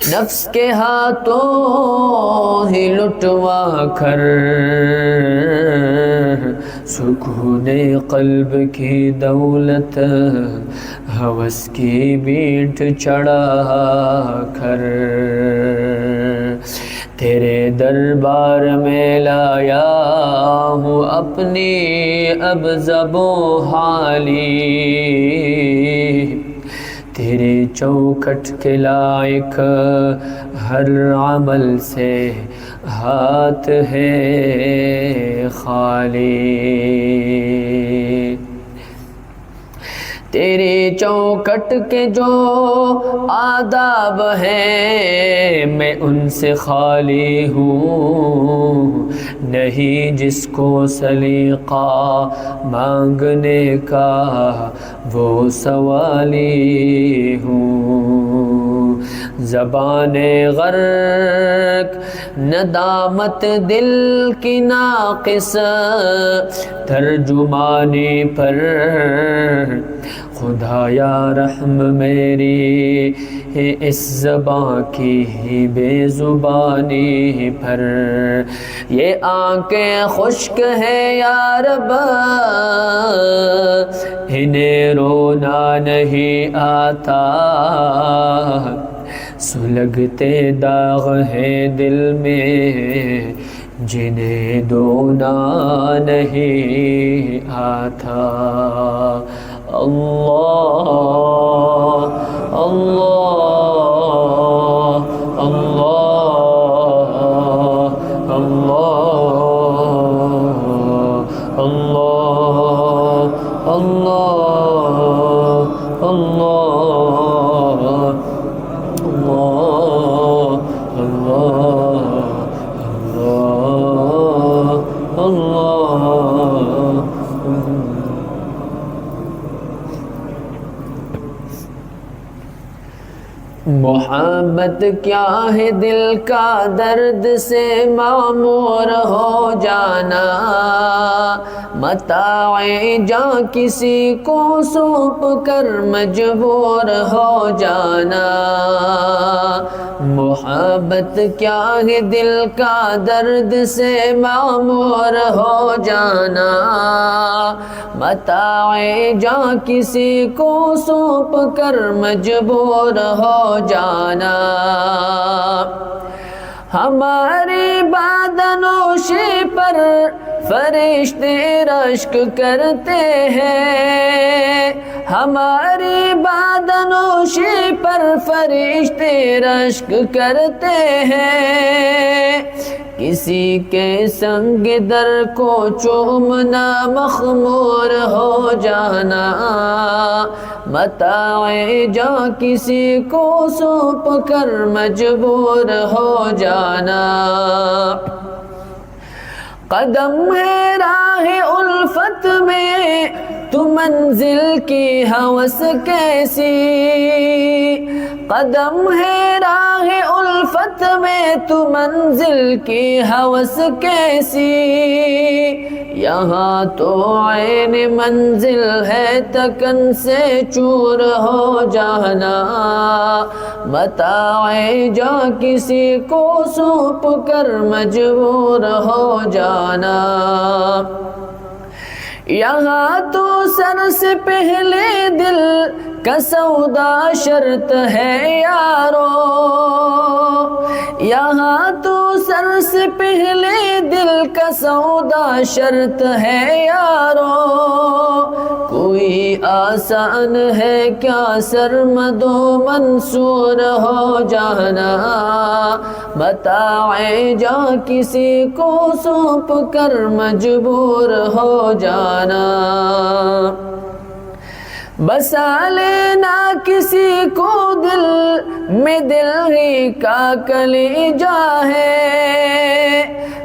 نفس کے ہاتھوں ہی لٹوا کر سکون قلب کی دولت ہوس کی بیٹ چڑھا کر تیرے دربار میں لایا ہوں اپنی اب زبوں حالی تیرے چوکھٹ کے لائق ہر عمل سے ہاتھ ہے خالی تیری چوکھٹ کے جو آداب ہیں میں ان سے خالی ہوں نہیں جس کو سلیقہ مانگنے کا وہ سوالی ہوں زبان غرق ندامت دل کی ناقص ترجمانی پر خدایا رحم میری اس زبان کی ہی بے زبانی پر یہ آنکھیں خشک ہے یا رب انہیں رونا نہیں آتا سلگتے داغ ہیں دل میں جنہیں دھونا نہیں آتا اللہ اللہ اللہ اللہ اللہ اللہ اللہ اللہ محبت کیا ہے دل کا درد سے معمور ہو جانا متاع جاں کسی کو سونپ کر مجبور ہو جانا محبت کیا ہے دل کا درد سے معمور ہو جانا متاع جاں کسی کو سونپ کر مجبور ہو جانا ہماری بادنوشی پر فرشتے رشک کرتے ہیں ہماری بادنوشی پر فرشتے رشک کرتے ہیں کسی کے سنگ در کو چومنا مخمور ہو جانا متاع جاں کسی کو سونپ کر مجبور ہو جانا قدم ہے راہ الفت میں تو منزل کی ہوس کیسی قدم ہے راہ الفت میں تو منزل کی ہوس کیسی یہاں تو عین منزل ہے تکن سے چور ہو جانا متاع جاں کسی کو سونپ کر مجبور ہو جانا یہاں تو سر سے پہلے دل کا سودا شرط ہے یارو یہاں تو سر سے پہلے دل کا سودا شرط ہے یارو کوئی آسان ہے کیا سرمد و منصور ہو جانا متاع جاں کسی کو سونپ کر مجبور ہو جانا بسا لینا کسی کو دل میں دل ہی کا کلیجہ ہے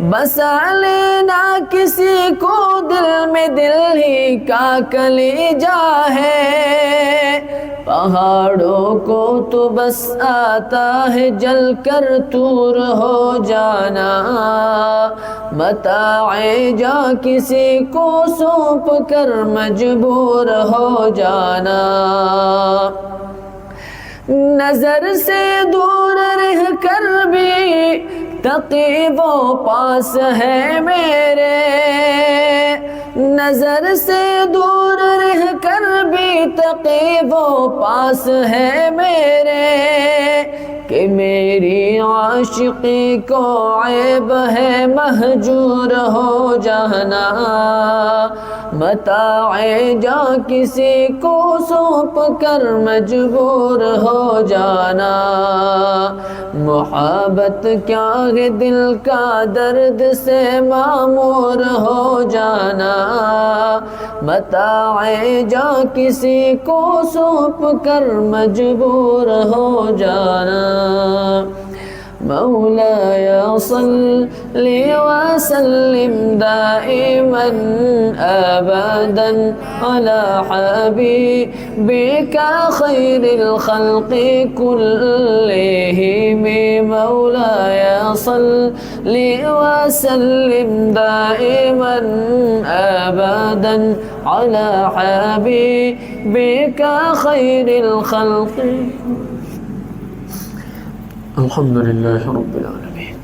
بسا لینا کسی کو دل میں دل ہی کا کلیجہ ہے پہاڑوں کو تو بس آتا ہے جل کر طور ہو جانا متاع جاں کسی کو سونپ کر مجبور ہو جانا نظر سے دور رہ کر بھی تقی وہ پاس ہے میرے، نظر سے دور رہ کر بھی تقی وہ پاس ہے میرے، کہ میری عاشقی کو عیب ہے مہجور ہو جانا، متاع جاں کسی کو سونپ کر مجبور ہو جانا، محبت کیا ہے دل کا درد سے معمور ہو جانا، متاع جاں کسی کو سونپ کر مجبور ہو جانا۔ مولاي صل وسلم دائما أبدا على حبيبك خير الخلق كلهم، مولاي صل وسلم دائما أبدا على حبيبك خير الخلق۔ الحمد لله رب العالمين.